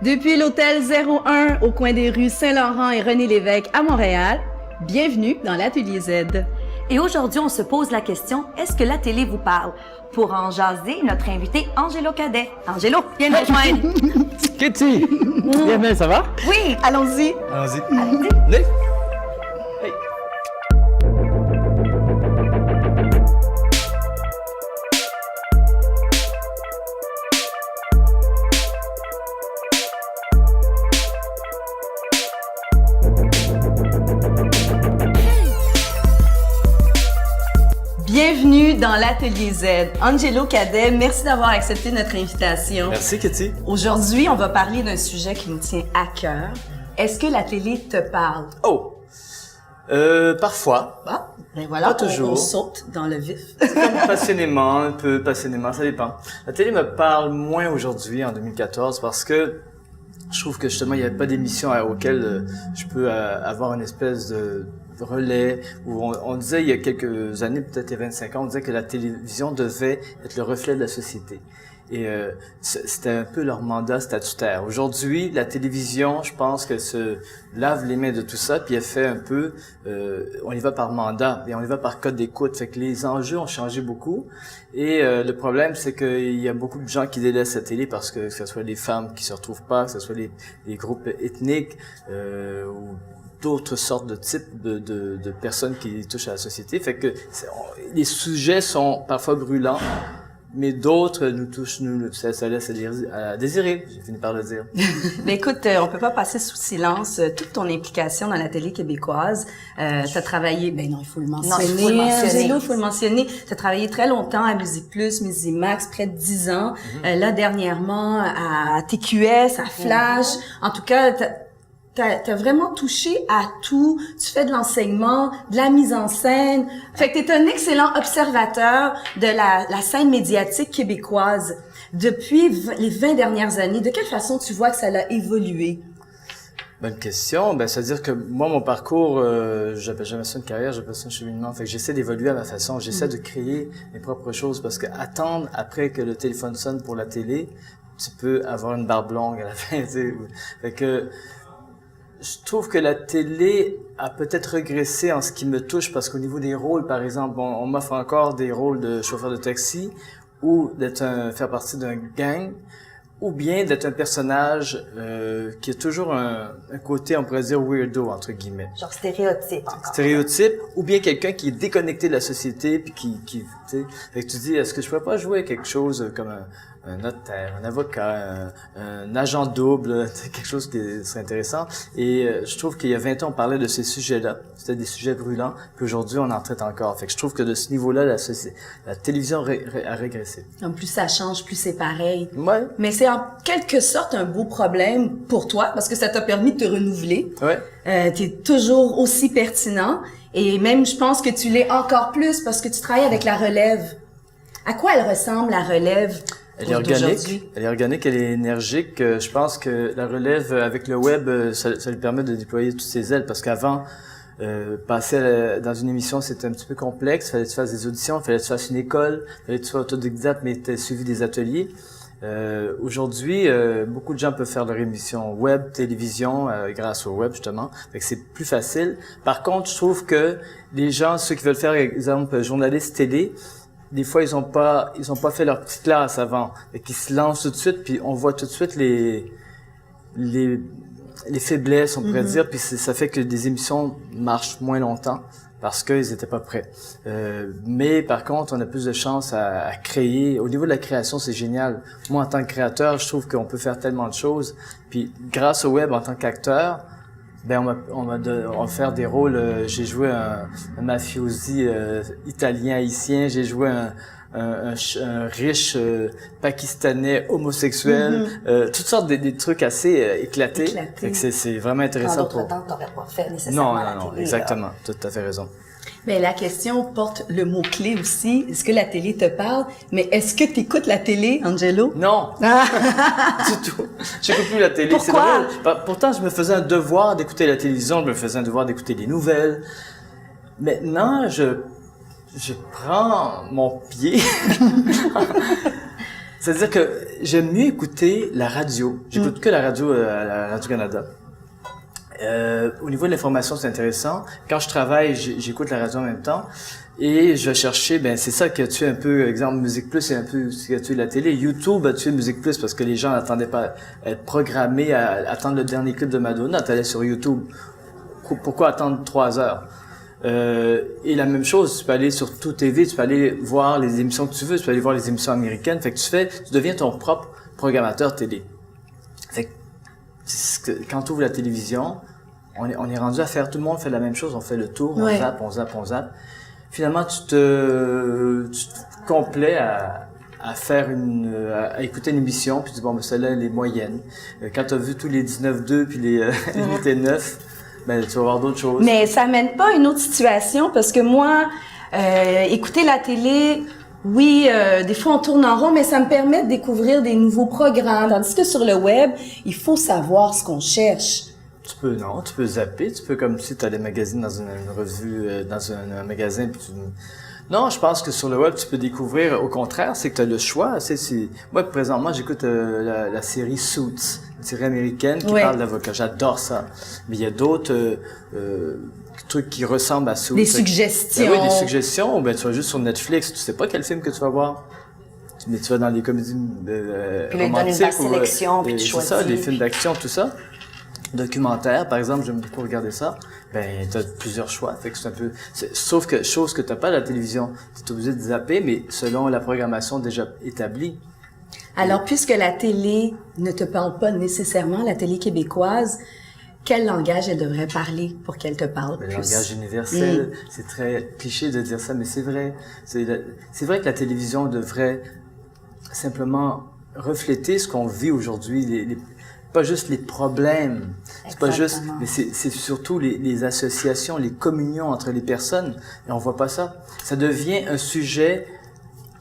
Depuis l'hôtel 01 au coin des rues Saint-Laurent et René-Lévesque à Montréal, bienvenue dans l'Atelier Z. Et aujourd'hui, on se pose la question, est-ce que la télé vous parle? Pour en jaser, notre invité Angelo Cadet. Angelo, viens nous rejoindre. Kitty! Bienvenue, ça va? Oui, allons-y. Allons-y. Allez-y. Allez. Hey. Bienvenue dans l'Atelier Z. Angelo Cadet, merci d'avoir accepté notre invitation. Merci, Kitty. Aujourd'hui, on va parler d'un sujet qui nous tient à cœur. Est-ce que la télé te parle? Oh! Parfois. Ah, ben voilà, Pas toujours. On saute dans le vif. Comme passionnément, un peu passionnément, ça dépend. La télé me parle moins aujourd'hui, en 2014, parce que je trouve que justement, il n'y a pas d'émission auxquelles je peux avoir une espèce de relais, où on disait il y a quelques années, peut-être il y a 25 ans, on disait que la télévision devait être le reflet de la société. Et c'était un peu leur mandat statutaire. Aujourd'hui, la télévision, je pense qu'elle se lave les mains de tout ça, puis elle fait un peu, on y va par mandat, et on y va par code d'écoute. Fait que les enjeux ont changé beaucoup. Et le problème, c'est qu'il y a beaucoup de gens qui délaissent la télé parce que ce soit les femmes qui se retrouvent pas, que ce soit les groupes ethniques, ou d'autres sortes de types de personnes qui touchent à la société. Fait que les sujets sont parfois brûlants, mais d'autres nous touchent, ça laisse à désirer. J'ai fini par le dire. Mais écoute, on peut pas passer sous silence toute ton implication dans la télé québécoise. T'as travaillé, ben non, il faut le mentionner. Non, il faut le mentionner. Angelo, il faut le mentionner. T'as travaillé très longtemps à Musique Plus, Musimax, près de 10 ans. Là, dernièrement, à TQS, à Flash. En tout cas, T'as vraiment touché à tout. Tu fais de l'enseignement, de la mise en scène. Fait que t'es un excellent observateur de la scène médiatique québécoise. Depuis les 20 dernières années, de quelle façon tu vois que ça a évolué? Bonne question. Ben, c'est-à-dire que moi, mon parcours, j'appelle jamais ça une carrière, j'appelle ça un cheminement. Fait que j'essaie d'évoluer à ma façon. J'essaie de créer mes propres choses parce que attendre après que le téléphone sonne pour la télé, tu peux avoir une barbe longue à la fin, tu sais. Fait que, je trouve que la télé a peut-être régressé en ce qui me touche parce qu'au niveau des rôles, par exemple, on m'offre encore des rôles de chauffeur de taxi ou faire partie d'un gang ou bien d'être un personnage qui a toujours un côté, on pourrait dire, weirdo, entre guillemets. Genre stéréotype encore. Stéréotype, ou bien quelqu'un qui est déconnecté de la société puis qui tu sais, fait que tu dis, est-ce que je pourrais pas jouer quelque chose comme un notaire, un avocat, un agent double, quelque chose qui serait intéressant. Et je trouve qu'il y a 20 ans, on parlait de ces sujets-là. C'était des sujets brûlants. Puis aujourd'hui, on en traite encore. Fait que je trouve que de ce niveau-là, la télévision a régressé. Comme plus ça change, plus c'est pareil. Ouais. Mais c'est en quelque sorte un beau problème pour toi parce que ça t'a permis de te renouveler. Ouais. T'es toujours aussi pertinent et même je pense que tu l'es encore plus parce que tu travailles avec la relève. À quoi elle ressemble, la relève? Elle est organique, elle est énergique. Je pense que la relève avec le web, ça lui permet de déployer toutes ses ailes parce qu'avant, passer dans une émission, c'était un petit peu complexe. Fallait que tu fasses des auditions, fallait que tu fasses une école, fallait que tu sois autodidacte, mais tu as suivi des ateliers. Aujourd'hui, beaucoup de gens peuvent faire leur émission web, télévision, grâce au web justement. Fait que c'est plus facile. Par contre, je trouve que les gens, ceux qui veulent faire, exemple, journaliste télé, des fois, ils ont pas fait leur petite classe avant. Et qu'ils se lancent tout de suite, puis on voit tout de suite les faiblesses, on pourrait dire, puis ça fait que des émissions marchent moins longtemps parce qu'ils étaient pas prêts. Mais par contre, on a plus de chances à créer. Au niveau de la création, c'est génial. Moi, en tant que créateur, je trouve qu'on peut faire tellement de choses. Puis grâce au web, en tant qu'acteur, ben on va faire des rôles. J'ai joué un mafiosi italien haïtien. J'ai joué un riche pakistanais homosexuel. Toutes sortes des trucs assez éclatés. Fait que c'est vraiment intéressant. En d'autres temps, t'aurais pas fait nécessairement la télé. Exactement. Tout à fait raison. Ben, la question porte le mot-clé aussi. Est-ce que la télé te parle? Mais est-ce que tu écoutes la télé, Angelo? Non! Du tout. J'écoute plus la télé. Pourquoi? C'est drôle. Pourtant, je me faisais un devoir d'écouter la télévision, je me faisais un devoir d'écouter les nouvelles. Maintenant, je prends mon pied. C'est-à-dire que j'aime mieux écouter la radio. J'écoute que la radio à la Radio-Canada. Au niveau de l'information, c'est intéressant. Quand je travaille, j'écoute la radio en même temps. Et je vais chercher, c'est ça qui a tué un peu, exemple, Musique Plus, c'est un peu ce qui a tué la télé. YouTube a tué Musique Plus parce que les gens n'attendaient pas à être programmés à attendre le dernier clip de Madonna. T'allais sur YouTube. Pourquoi attendre 3 heures? Et la même chose, tu peux aller sur Tout TV, tu peux aller voir les émissions que tu veux, tu peux aller voir les émissions américaines. Fait que tu deviens ton propre programmateur télé. Fait que quand tu ouvres la télévision, on est rendu à faire, tout le monde fait la même chose, on fait le tour, on zappe, on zappe, on zappe. Finalement, tu te complais à à écouter une émission, puis tu dis, bon, celle-là, elle est moyenne. Quand tu as vu tous les 19-2 puis les 8-9, tu vas voir d'autres choses. Mais ça mène pas à une autre situation parce que moi, écouter la télé, oui, des fois on tourne en rond, mais ça me permet de découvrir des nouveaux programmes. Tandis que sur le web, il faut savoir ce qu'on cherche. Tu peux zapper, tu peux comme si tu allais magazine dans une revue, dans un magasin, puis Non, je pense que sur le web, tu peux découvrir, au contraire, c'est que tu as le choix. Moi, présentement, j'écoute la série Suits, une série américaine qui parle d'avocats. J'adore ça. Mais il y a d'autres trucs qui ressemblent à Suits. Des suggestions. Oui, des suggestions. Tu vas juste sur Netflix, tu sais pas quel film que tu vas voir. Mais tu vas dans les comédies puis là, ils donnent une vaste sélection, puis tu choisis. C'est ça, des films d'action, tout ça. Documentaire, par exemple, j'aime beaucoup regarder ça. T'as plusieurs choix. Fait que c'est un peu, sauf que, chose que t'as pas à la télévision. T'es obligé de zapper, mais selon la programmation déjà établie. Alors, puisque la télé ne te parle pas nécessairement, la télé québécoise, quel langage elle devrait parler pour qu'elle te parle plus? Le langage universel. C'est très cliché de dire ça, mais c'est vrai. C'est vrai que la télévision devrait simplement refléter ce qu'on vit aujourd'hui, pas juste les problèmes, c'est pas juste, mais c'est surtout les associations, les communions entre les personnes, et on voit pas ça. Ça devient un sujet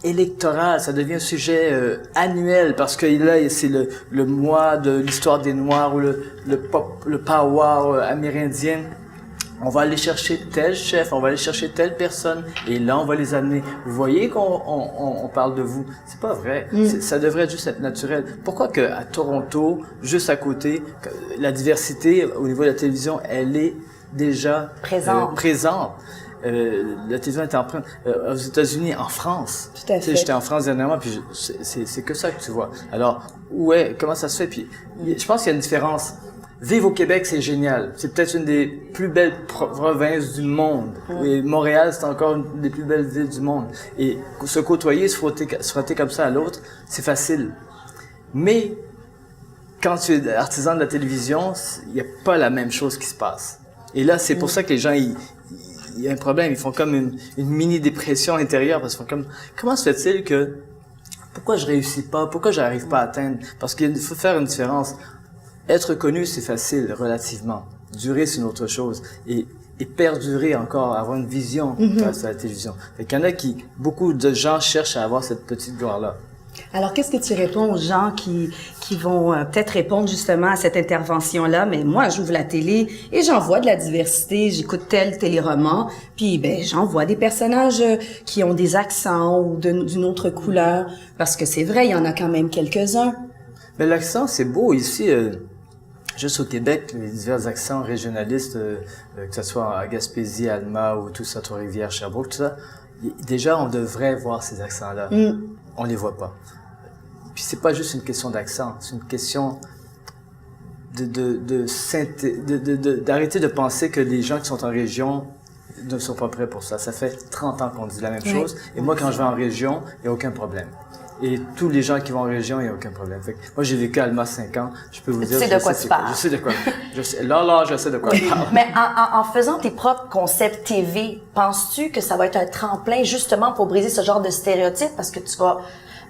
électoral, ça devient un sujet annuel, parce que là, c'est le mois de l'histoire des Noirs ou le power amérindien. On va aller chercher tel chef, on va aller chercher telle personne, et là, on va les amener. Vous voyez qu'on parle de vous. C'est pas vrai. Ça devrait juste être naturel. Pourquoi que à Toronto, juste à côté, la diversité au niveau de la télévision, elle est déjà présente. La télévision est empreinte aux États-Unis, en France. Tout à fait. J'étais en France dernièrement, puis c'est que ça que tu vois. Alors, comment ça se fait? Puis, je pense qu'il y a une différence. Vivre au Québec, c'est génial. C'est peut-être une des plus belles provinces du monde. Et Montréal, c'est encore une des plus belles villes du monde. Et se côtoyer, se frotter comme ça à l'autre, c'est facile. Mais quand tu es artisan de la télévision, il n'y a pas la même chose qui se passe. Et là, c'est pour ça que les gens, il y a un problème. Ils font comme une mini-dépression intérieure. Parce qu'ils font comme, comment se fait-il que, pourquoi je réussis pas? Pourquoi j'arrive pas à atteindre? Parce qu'il faut faire une différence. Être connu, c'est facile, relativement. Durer, c'est une autre chose. Et perdurer encore, avoir une vision face à la télévision. Fait qu'il y en a beaucoup de gens cherchent à avoir cette petite gloire-là. Alors, qu'est-ce que tu réponds aux gens qui vont peut-être répondre justement à cette intervention-là? Mais moi, j'ouvre la télé et j'en vois de la diversité. J'écoute tel téléroman, puis j'en vois des personnages qui ont des accents ou d'une autre couleur. Parce que c'est vrai, il y en a quand même quelques-uns. Mais l'accent, c'est beau ici. Juste au Québec, les divers accents régionalistes, que ce soit à Gaspésie, Alma ou tout ça, Trois-Rivières, Sherbrooke, tout ça, déjà, on devrait voir ces accents-là. On les voit pas. Puis c'est pas juste une question d'accent, c'est une question d'arrêter de penser que les gens qui sont en région ne sont pas prêts pour ça. Ça fait 30 ans qu'on dit la même chose. Et moi, quand je vais en région, il n'y a aucun problème. Et tous les gens qui vont en région, il n'y a aucun problème. Fait que moi, j'ai vécu à Alma 5 ans. Je peux vous dire... Tu sais de quoi tu parles. Je sais de quoi. Je sais de quoi je parle. Mais en faisant tes propres concepts TV, penses-tu que ça va être un tremplin justement pour briser ce genre de stéréotypes? Parce que tu vas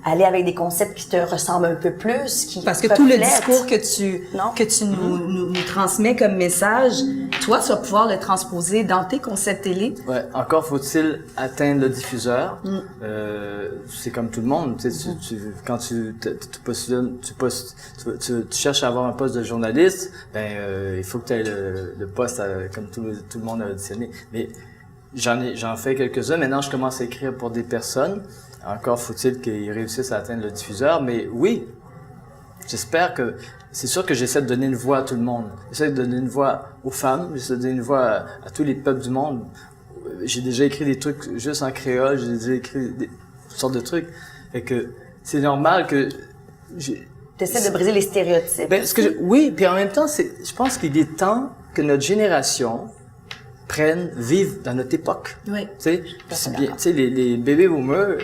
aller avec des concepts qui te ressemblent un peu plus, Parce que tout le discours que tu nous transmets comme message, toi, tu vas pouvoir le transposer dans tes concepts télé. Ouais, encore faut-il atteindre le diffuseur. C'est comme tout le monde, tu sais, quand tu cherches à avoir un poste de journaliste, il faut que tu aies le poste comme tout le monde a auditionné. Mais j'en fais quelques-uns. Maintenant, je commence à écrire pour des personnes. Encore faut-il qu'ils réussissent à atteindre le diffuseur, mais oui, j'espère que... C'est sûr que j'essaie de donner une voix à tout le monde. J'essaie de donner une voix aux femmes, j'essaie de donner une voix à tous les peuples du monde. J'ai déjà écrit des trucs juste en créole, j'ai déjà écrit toutes sortes de trucs. Et que c'est normal que... T'essaies de briser les stéréotypes. Ben, oui, puis en même temps, je pense qu'il est temps que notre génération vive dans notre époque. Oui. Tu sais, c'est bien, tu sais, les bébés boomers,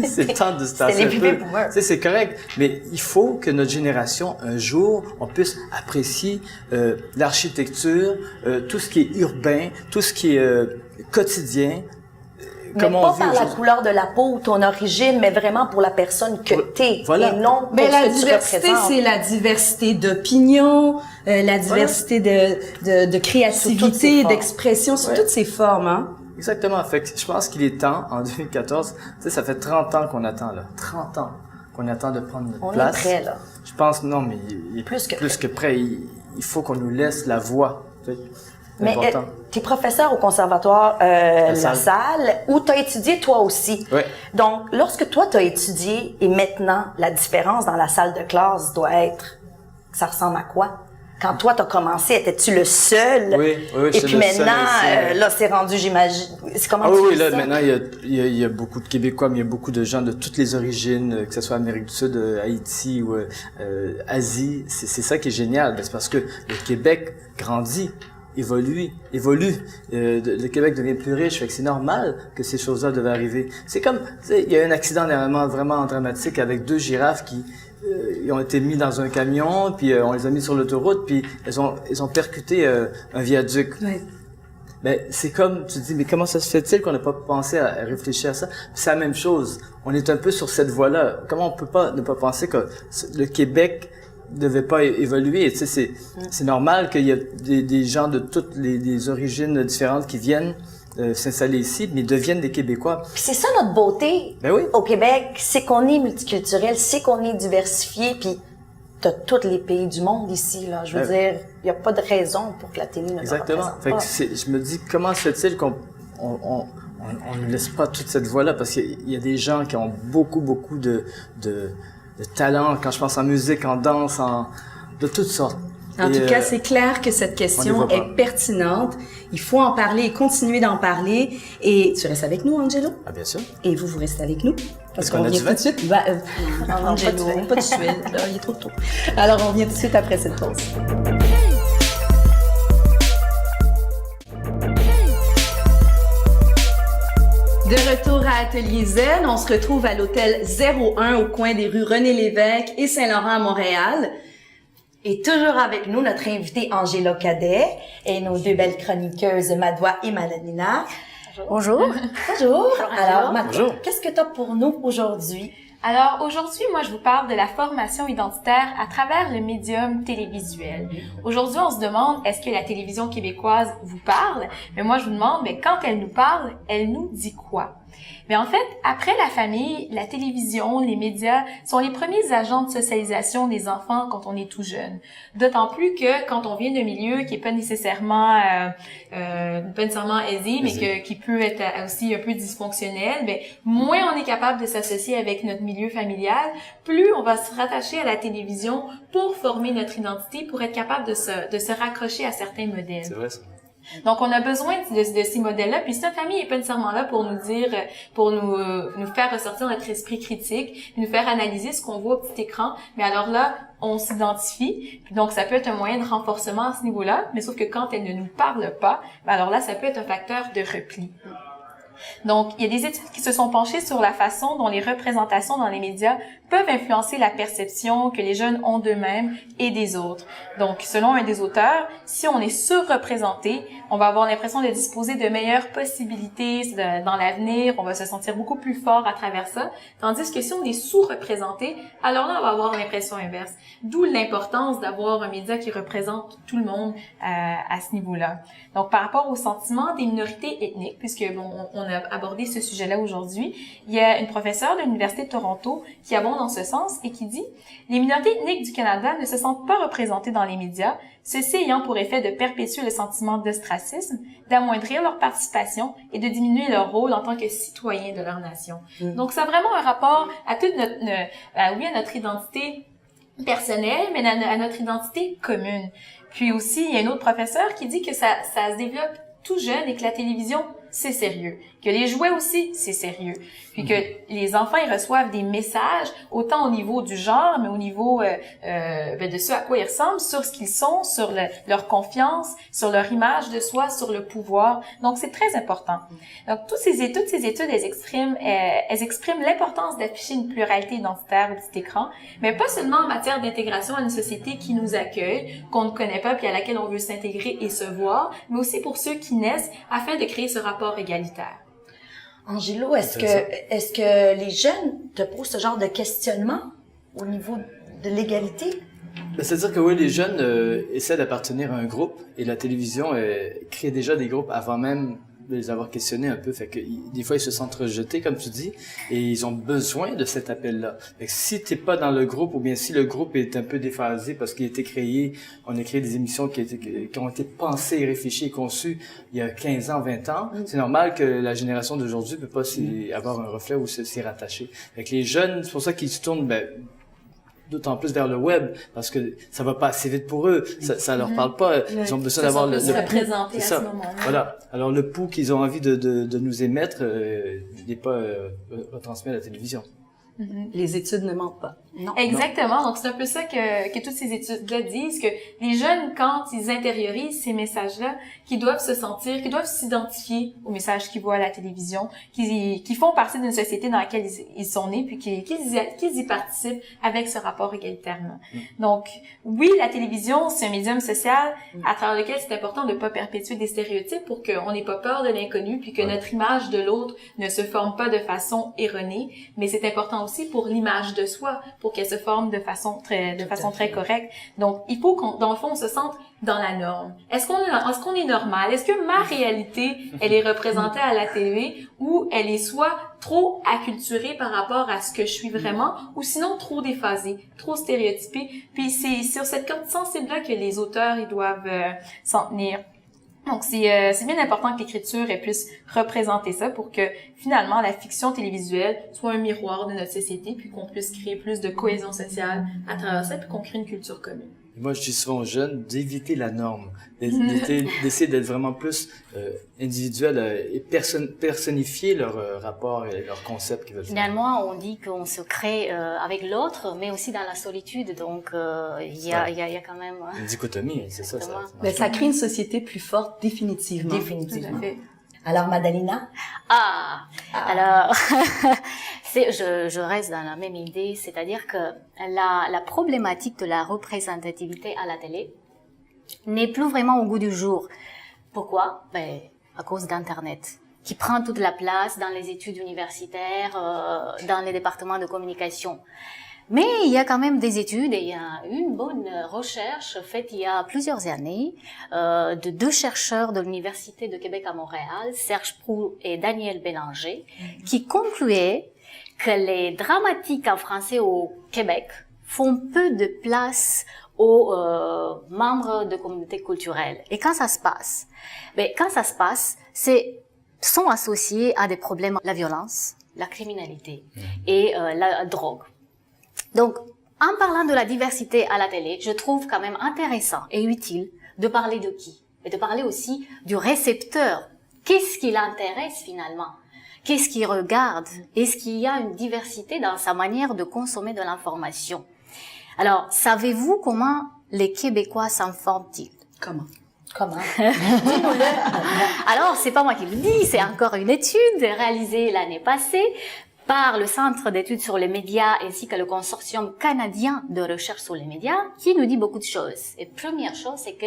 c'est le temps de se tasser un peu. bébés boomers. Tu sais, c'est correct, mais il faut que notre génération, un jour, on puisse apprécier l'architecture, tout ce qui est urbain, tout ce qui est quotidien. Mais pas par la couleur de la peau ou ton origine, mais vraiment pour la personne que t'es. Voilà. Et non pour Ben, la ce que tu diversité, représentes. c'est la diversité d'opinion, la diversité de créativité, d'expression, sous toutes ses formes, hein. Exactement. Fait que je pense qu'il est temps, en 2014, tu sais, ça fait 30 ans qu'on attend, là. 30 ans qu'on attend de prendre notre place. On est prêt, là. Je pense, non, mais il est Plus que prêt. Il faut qu'on nous laisse la voix. Tu sais. Mais tu es professeur au conservatoire La Salle, où tu as étudié toi aussi. Oui. Donc, lorsque toi, tu as étudié, et maintenant, la différence dans la salle de classe doit être... Ça ressemble à quoi? Quand toi, tu as commencé, étais-tu le seul? Oui, et puis maintenant, là, c'est rendu, j'imagine... C'est comment tu oui, fais là, ça? maintenant, il y a beaucoup de Québécois, mais il y a beaucoup de gens de toutes les origines, que ce soit Amérique du Sud, Haïti ou Asie. C'est ça qui est génial. C'est parce que le Québec grandit. Évolue. Le Québec devient plus riche, fait que c'est normal que ces choses-là devaient arriver. C'est comme, tu sais, il y a eu un accident vraiment dramatique avec 2 girafes qui ils ont été mis dans un camion, puis on les a mis sur l'autoroute, puis ils ont percuté un viaduc. Oui. Mais c'est comme, tu te dis, mais comment ça se fait-il qu'on n'a pas pensé à réfléchir à ça? Puis c'est la même chose. On est un peu sur cette voie-là. Comment on peut pas ne pas penser que le Québec devait pas évoluer? Tu sais, c'est normal qu'il y ait des gens de toutes les origines différentes qui viennent s'installer ici, mais deviennent des Québécois. Puis c'est ça notre beauté Ben oui. au Québec, c'est qu'on est multiculturel, c'est qu'on est diversifié, puis t'as tous les pays du monde ici, là. Je veux dire, il y a pas de raison pour que la télé ne Exactement. représente pas. Fait que je me dis, comment se fait-il qu'on ne laisse pas toute cette voie-là? Parce qu'il y a des gens qui ont beaucoup de talent, quand je pense en musique, en danse, de toutes sortes. En tout cas, c'est clair que cette question est pertinente. Il faut en parler et continuer d'en parler. Et tu restes avec nous, Angelo? Ah, bien sûr. Et vous restez avec nous? Parce qu'on qu'on a revient du tout de suite. Angelo, pas de suite. Là, il est trop tôt. Alors, on revient tout de suite après cette pause. De retour à Atelier Zen, on se retrouve à l'hôtel 01 au coin des rues René-Lévesque et Saint-Laurent à Montréal. Et toujours avec nous, notre invitée Angela Cadet et nos 2 belles chroniqueuses, Madoua et Malanina. Bonjour. Bonjour. Alors, Madoua, qu'est-ce que tu as pour nous aujourd'hui? Alors, aujourd'hui, moi, je vous parle de la formation identitaire à travers le médium télévisuel. Aujourd'hui, on se demande, est-ce que la télévision québécoise vous parle? Mais moi, je vous demande, mais quand elle nous parle, elle nous dit quoi? Mais en fait, après la famille, la télévision, les médias sont les premiers agents de socialisation des enfants quand on est tout jeune. D'autant plus que quand on vient d'un milieu qui est pas nécessairement aisé, mais qui peut être aussi un peu dysfonctionnel, ben moins on est capable de s'associer avec notre milieu familial, plus on va se rattacher à la télévision pour former notre identité, pour être capable de se raccrocher à certains modèles. C'est vrai, ça. Donc, on a besoin de ces modèles-là. Puis, cette famille est pas nécessairement là pour nous dire, pour nous faire ressortir notre esprit critique, nous faire analyser ce qu'on voit au petit écran. Mais alors là, on s'identifie. Puis donc, ça peut être un moyen de renforcement à ce niveau-là. Mais sauf que quand elle ne nous parle pas, ben alors là, ça peut être un facteur de repli. Donc, il y a des études qui se sont penchées sur la façon dont les représentations dans les médias peuvent influencer la perception que les jeunes ont d'eux-mêmes et des autres. Donc, selon un des auteurs, si on est surreprésenté, on va avoir l'impression de disposer de meilleures possibilités dans l'avenir, on va se sentir beaucoup plus fort à travers ça, tandis que si on est sous-représenté, alors là, on va avoir l'impression inverse. D'où l'importance d'avoir un média qui représente tout le monde à ce niveau-là. Donc, par rapport au sentiment des minorités ethniques, puisque bon, on a abordé ce sujet-là aujourd'hui. Il y a une professeure de l'Université de Toronto qui abonde dans ce sens et qui dit « Les minorités ethniques du Canada ne se sentent pas représentées dans les médias, ceci ayant pour effet de perpétuer le sentiment d'ostracisme, d'amoindrir leur participation et de diminuer leur rôle en tant que citoyens de leur nation. Donc, ça a vraiment un rapport à toute à notre identité personnelle, mais à notre identité commune. Puis aussi, il y a une autre professeure qui dit que ça se développe tout jeune et que la télévision, c'est sérieux. Que les jouets aussi, c'est sérieux. Puis que les enfants, ils reçoivent des messages, autant au niveau du genre, mais au niveau de ce à quoi ils ressemblent, sur ce qu'ils sont, sur leur confiance, sur leur image de soi, sur le pouvoir. Donc, c'est très important. Donc, toutes ces études, elles expriment l'importance d'afficher une pluralité identitaire au petit écran, mais pas seulement en matière d'intégration à une société qui nous accueille, qu'on ne connaît pas, puis à laquelle on veut s'intégrer et se voir, mais aussi pour ceux qui naissent, afin de créer ce rapport égalitaire. Angelo, est-ce que les jeunes te posent ce genre de questionnement au niveau de l'égalité? C'est-à-dire que oui, les jeunes essaient d'appartenir à un groupe et la télévision crée déjà des groupes avant même de les avoir questionnés un peu. Fait que des fois, ils se sentent rejetés, comme tu dis, et ils ont besoin de cet appel-là. Fait que si t'es pas dans le groupe, ou bien si le groupe est un peu déphasé parce qu'il a été créé, on a créé des émissions qui ont été pensées et réfléchies et conçues il y a 15 ans, 20 ans, c'est normal que la génération d'aujourd'hui peut pas avoir un reflet ou s'y rattacher. Fait que les jeunes, c'est pour ça qu'ils se tournent, d'autant plus vers le web, parce que ça va pas assez vite pour eux, ça leur parle pas, ils ont besoin d'avoir le représenter à ce moment-là. Voilà. Alors le pouls qu'ils ont envie de nous émettre, n'est pas retransmis à la télévision. Les études ne mentent pas. Non. Exactement. Donc, c'est un peu ça que toutes ces études-là disent, que les jeunes, quand ils intériorisent ces messages-là, qu'ils doivent s'identifier aux messages qu'ils voient à la télévision, qu'ils font partie d'une société dans laquelle ils sont nés, puis qu'ils y participent avec ce rapport égalitairement. Donc, oui, la télévision, c'est un médium social à travers lequel c'est important de ne pas perpétuer des stéréotypes pour qu'on n'ait pas peur de l'inconnu, puis que notre image de l'autre ne se forme pas de façon erronée, mais c'est important aussi pour l'image de soi, pour qu'elle se forme de façon très correcte. Donc, il faut dans le fond, on se sente dans la norme. Est-ce qu'on est normal? Est-ce que ma réalité, elle est représentée à la télé ou elle est soit trop acculturée par rapport à ce que je suis vraiment ou sinon trop déphasée, trop stéréotypée? Puis c'est sur cette corde sensible-là que les auteurs, ils doivent s'en tenir. Donc, c'est bien important que l'écriture elle puisse représenter ça pour que, finalement, la fiction télévisuelle soit un miroir de notre société puis qu'on puisse créer plus de cohésion sociale à travers ça puis qu'on crée une culture commune. Moi, je dis souvent aux jeunes d'éviter la norme, d'essayer d'être vraiment plus individuel et personnifier leur rapport et leur concept qu'ils veulent faire. Finalement, on dit qu'on se crée avec l'autre, mais aussi dans la solitude. Donc, il y a quand même une dichotomie, c'est ça. Mais ça crée une société plus forte, définitivement. Définitivement. Tout à fait. Alors, Madalina? Alors, je reste dans la même idée, c'est-à-dire que la problématique de la représentativité à la télé n'est plus vraiment au goût du jour. Pourquoi? À cause d'Internet, qui prend toute la place dans les études universitaires, dans les départements de communication. Mais il y a quand même des études et il y a une bonne recherche faite il y a plusieurs années de deux chercheurs de l'Université de Québec à Montréal, Serge Proulx et Daniel Bélanger, qui concluaient que les dramatiques en français au Québec font peu de place aux membres de communautés culturelles. Et quand ça se passe? Sont associés à des problèmes, la violence, la criminalité et la drogue. Donc, en parlant de la diversité à la télé, je trouve quand même intéressant et utile de parler de qui? Et de parler aussi du récepteur. Qu'est-ce qui l'intéresse finalement? Qu'est-ce qu'il regarde? Est-ce qu'il y a une diversité dans sa manière de consommer de l'information? Alors, savez-vous comment les Québécois s'informent-ils? Comment? Alors, c'est pas moi qui le dis, c'est encore une étude réalisée l'année passée par le Centre d'études sur les médias ainsi que le Consortium canadien de recherche sur les médias qui nous dit beaucoup de choses. Et première chose, c'est que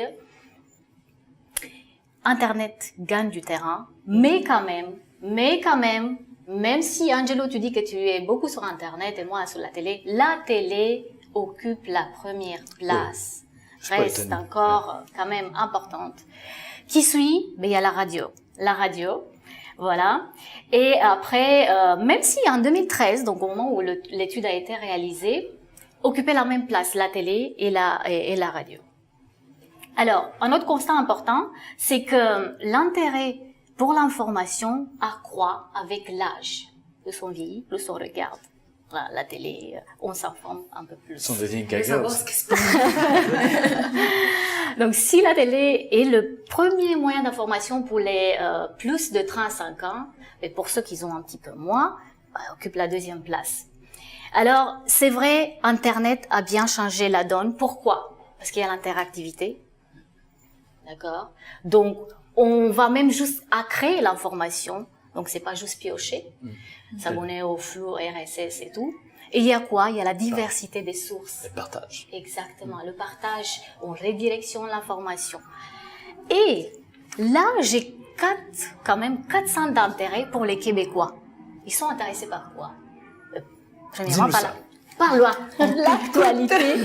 Internet gagne du terrain, mais quand même, même si Angelo, tu dis que tu es beaucoup sur Internet et moi sur la télé occupe la première place. Reste encore quand même importante. Qui suit? Il y a la radio. La radio, Voilà. Et après, même si en 2013, donc au moment où l'étude a été réalisée, occupait la même place, la télé et la radio. Alors, un autre constat important, c'est que l'intérêt pour l'information accroît avec l'âge. Plus on vieillit, plus on regarde la télé, on s'informe un peu plus. On devient gaga aussi. Donc, si la télé est le premier moyen d'information pour les plus de 35 ans, et pour ceux qui ont un petit peu moins, occupe la deuxième place. Alors, c'est vrai, Internet a bien changé la donne. Pourquoi? Parce qu'il y a l'interactivité. D'accord? Donc, on va même juste à créer l'information. Donc, c'est pas juste piocher. S'abonner au flux RSS et tout. Et il y a quoi? Il y a la diversité des sources. Le partage. Exactement. Le partage, on redirectionne l'information. Et là, j'ai quand même 400 d'intérêt pour les Québécois. Ils sont intéressés par quoi? Premièrement, par l'actualité.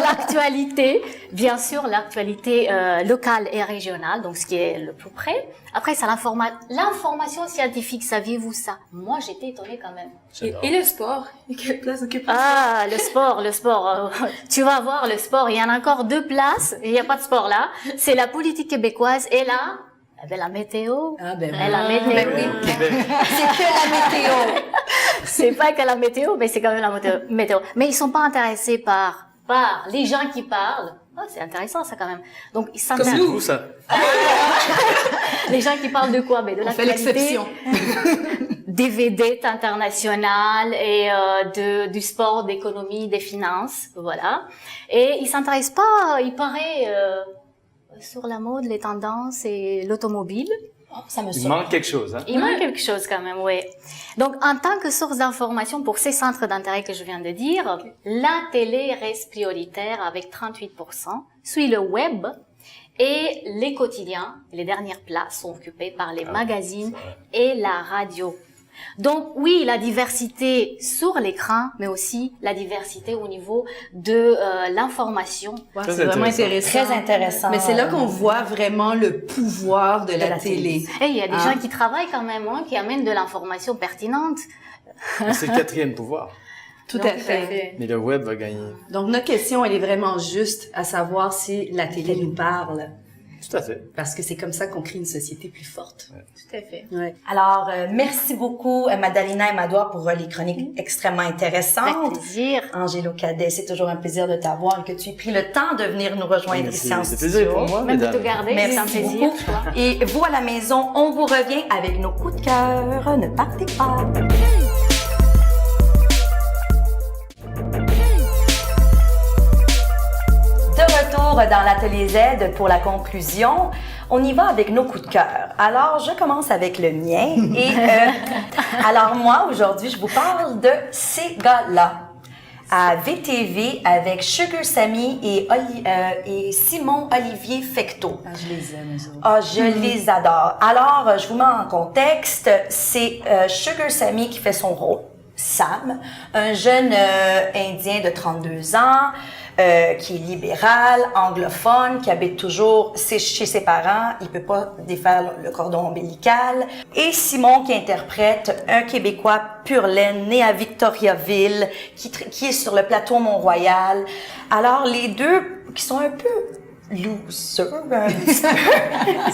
L'actualité, bien sûr, l'actualité locale et régionale, donc ce qui est le plus près. Après, c'est l'information scientifique, saviez-vous ça? Moi, j'étais étonnée quand même. Et le sport? Quelle place occupe le Ah, le sport. Tu vas voir le sport. Il y en a encore 2 places. Il n'y a pas de sport là. C'est la politique québécoise et là, la météo. Ah, ben oui. La météo. Ben oui. C'est que la météo. C'est pas que la météo, mais c'est quand même la météo. Mais ils sont pas intéressés par les gens qui parlent. Oh, c'est intéressant ça quand même. Donc ils s'intéressent. Comme nous, ça. Les gens qui parlent de quoi? Mais de On fait l'actualité. l'exception. Des vedettes internationales et du sport, d'économie, des finances, voilà. Et ils s'intéressent pas, il paraît, sur la mode, les tendances et l'automobile. Oh, ça me Il surprend. manque quelque chose, hein? Il manque quelque chose quand même, oui. Donc, en tant que source d'information pour ces centres d'intérêt que je viens de dire, la télé reste prioritaire avec 38%, suit le web et les quotidiens. Les dernières places sont occupées par les magazines et la radio. Donc oui, la diversité sur l'écran, mais aussi la diversité au niveau de l'information. Ouais, Très c'est vraiment intéressant. intéressant. Très intéressant. Mais c'est là qu'on voit vraiment le pouvoir de la télé. Et il y a des gens qui travaillent quand même, hein, qui amènent de l'information pertinente. C'est le 4e pouvoir. Tout à fait. Mais le web va gagner. Donc, notre question, elle est vraiment juste à savoir si la télé nous parle. Tout à fait. Parce que c'est comme ça qu'on crée une société plus forte. Tout à fait. Ouais. Alors, merci beaucoup, Madalina et Madoua, pour les chroniques extrêmement Avec intéressantes. plaisir. Angélo Cadet, c'est toujours un plaisir de t'avoir et que tu aies pris le temps de venir nous rejoindre ici en C'est studio. plaisir pour moi, Même de te mesdames. garder, c'est un Merci plaisir. beaucoup. Et vous, à la maison, on vous revient avec nos coups de cœur. Ne partez pas. De retour dans l'Atelier Z pour la conclusion. On y va avec nos coups de cœur. Alors, je commence avec le mien. Et alors moi, aujourd'hui, je vous parle de ces gars-là. À VTV avec Sugar Sammy et Simon Olivier Fecteau. Ah, je les aime, eux autres. Ah, je les adore. Alors, je vous mets en contexte. C'est Sugar Sammy qui fait son rôle. Sam, un jeune Indien de 32 ans, qui est libéral, anglophone, qui habite toujours chez ses parents. Il peut pas défaire le cordon ombilical. Et Simon, qui interprète un Québécois pur laine, né à Victoriaville, qui est sur le plateau Mont-Royal. Alors, les deux, qui sont un peu loser, un petit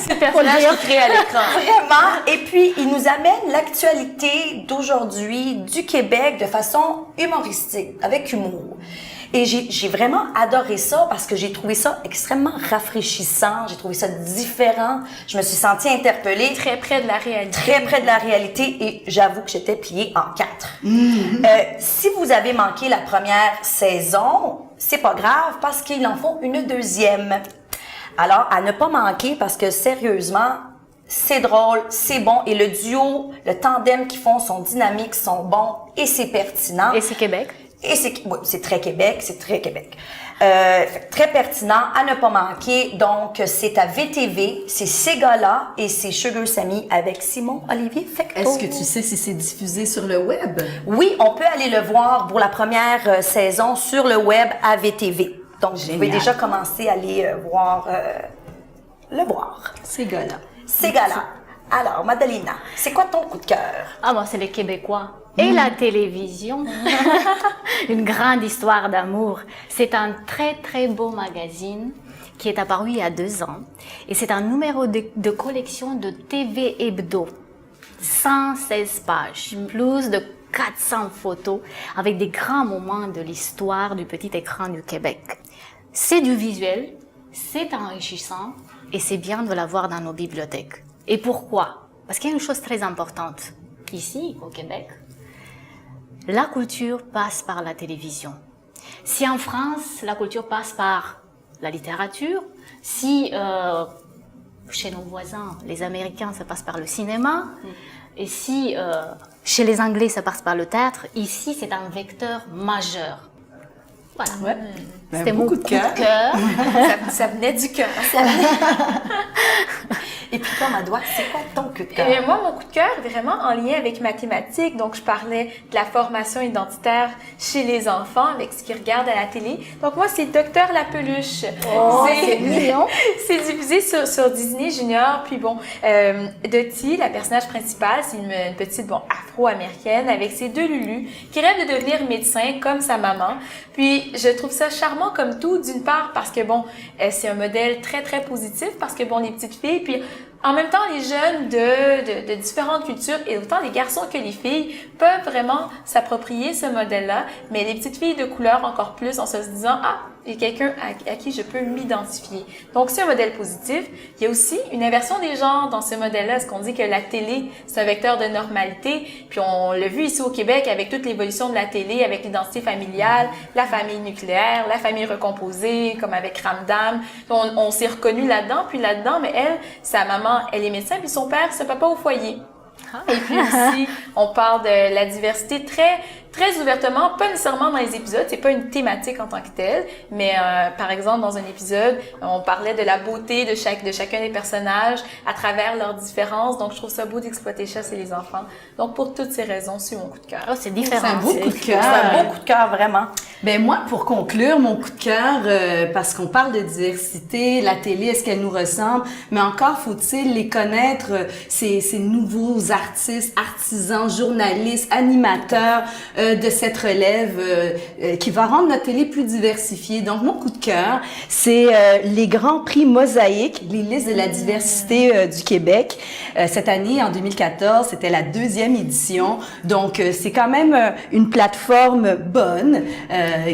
peu. Personnage qui crée à l'écran. Vraiment. Et puis, il nous amène l'actualité d'aujourd'hui du Québec de façon humoristique, avec humour. Et j'ai vraiment adoré ça parce que j'ai trouvé ça extrêmement rafraîchissant. J'ai trouvé ça différent. Je me suis sentie interpellée. Très près de la réalité. Très près de la réalité et j'avoue que j'étais pliée en 4. Si vous avez manqué la première saison, c'est pas grave parce qu'ils en font une deuxième. Alors, à ne pas manquer parce que sérieusement, c'est drôle, c'est bon et le duo, le tandem qu'ils font sont dynamiques, sont bons et c'est pertinent. Et c'est Québec. Et c'est très Québec, c'est très Québec. Très pertinent, à ne pas manquer. Donc, c'est à VTV, c'est ces gars-là et c'est Sugar Sammy avec Simon Olivier Fecteau. Est-ce que tu sais si c'est diffusé sur le web? Oui, on peut aller le voir pour la première saison sur le web à VTV. Donc, vous pouvez Génial. déjà commencer à aller le voir. Ces gars-là. Ces gars-là. Alors, Madalena, c'est quoi ton coup de cœur? Ah bon, c'est les Québécois. Et la télévision. Une grande histoire d'amour. C'est un très très beau magazine qui est apparu il y a 2 ans. Et c'est un numéro de collection de TV Hebdo. 116 pages, plus de 400 photos avec des grands moments de l'histoire du petit écran du Québec. C'est du visuel, c'est enrichissant et c'est bien de l'avoir dans nos bibliothèques. Et pourquoi? Parce qu'il y a une chose très importante. Ici, au Québec, la culture passe par la télévision. Si en France, la culture passe par la littérature, si chez nos voisins, les Américains, ça passe par le cinéma, et si chez les Anglais, ça passe par le théâtre, ici, c'est un vecteur majeur. Voilà. Ouais. C'était mon coup de cœur. Ça venait du cœur. Et puis toi, Madoua, c'est quoi ton coup de cœur? Et moi, mon coup de cœur est vraiment en lien avec mathématiques. Donc, je parlais de la formation identitaire chez les enfants avec ce qu'ils regardent à la télé. Donc, moi, c'est Docteur La Peluche. Oh, c'est mignon. C'est diffusé sur Disney Junior. Puis bon, Dottie, la personnage principale, c'est une petite, afro-américaine avec ses 2 Lulus qui rêve de devenir médecin comme sa maman. Puis, je trouve ça charmant comme tout, d'une part parce que c'est un modèle très, très positif parce que les petites filles, puis en même temps, les jeunes de différentes cultures, et autant les garçons que les filles, peuvent vraiment s'approprier ce modèle-là, mais les petites filles de couleur encore plus en se disant « Ah, il y a quelqu'un à qui je peux m'identifier. » Donc, c'est un modèle positif. Il y a aussi une inversion des genres dans ce modèle-là, parce qu'on dit que la télé, c'est un vecteur de normalité, puis on l'a vu ici au Québec avec toute l'évolution de la télé, avec l'identité familiale, la famille nucléaire, la famille recomposée, comme avec Ramdam. On s'est reconnu là-dedans, puis là-dedans, mais elle, sa maman, elle est médecin, puis son père, c'est papa au foyer. Et puis aussi, on parle de la diversité très, très ouvertement, pas nécessairement dans les épisodes, c'est pas une thématique en tant que telle, mais par exemple, dans un épisode, on parlait de la beauté de chacun des personnages à travers leurs différences, donc je trouve ça beau d'exploiter ça chez les enfants. Donc pour toutes ces raisons, c'est mon coup de cœur. Oh, c'est différent. C'est un beau coup de cœur. C'est un beau coup de cœur, vraiment. Ben moi, pour conclure, mon coup de cœur, parce qu'on parle de diversité, la télé, est-ce qu'elle nous ressemble? Mais encore faut-il les connaître, ces nouveaux artistes, artisans, journalistes, animateurs de cette relève qui va rendre notre télé plus diversifiée. Donc, mon coup de cœur, c'est les Grands Prix Mosaïque, les listes de la diversité du Québec. Cette année, en 2014, c'était la 2e édition. Donc, c'est quand même une plateforme bonne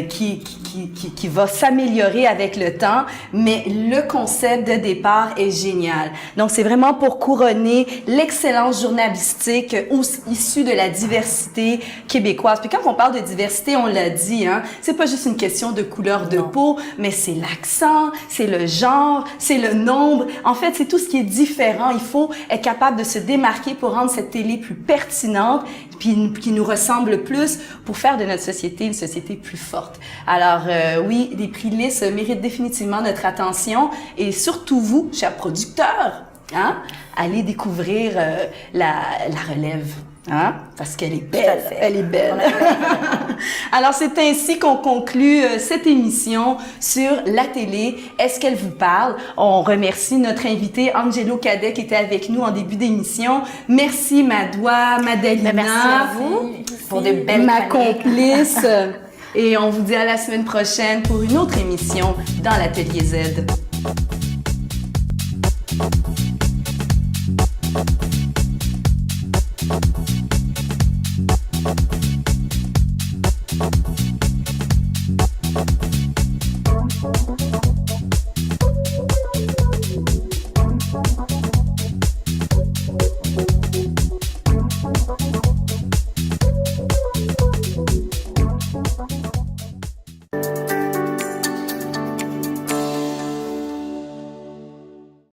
qui va s'améliorer avec le temps, mais le concept de départ est génial. Donc, c'est vraiment pour couronner l'excellence journalistique issue de la diversité québécoise. Puis quand on parle de diversité, on l'a dit, hein, c'est pas juste une question de couleur de peau, mais c'est l'accent, c'est le genre, c'est le nombre. En fait, c'est tout ce qui est différent. Il faut être capable de se démarquer pour rendre cette télé plus pertinente, puis qui nous ressemble plus, pour faire de notre société une société plus forte. Alors oui, les prix LIS méritent définitivement notre attention, et surtout vous, chers producteurs, hein, allez découvrir la relève. Hein? Parce qu'elle est belle, elle est belle. Alors, c'est ainsi qu'on conclut cette émission sur la télé. Est-ce qu'elle vous parle? On remercie notre invité Angelo Cadet qui était avec nous en début d'émission. Merci Madoua, Madalena. Merci à vous pour de belles ma complice. Et on vous dit à la semaine prochaine pour une autre émission dans l'Atelier Z.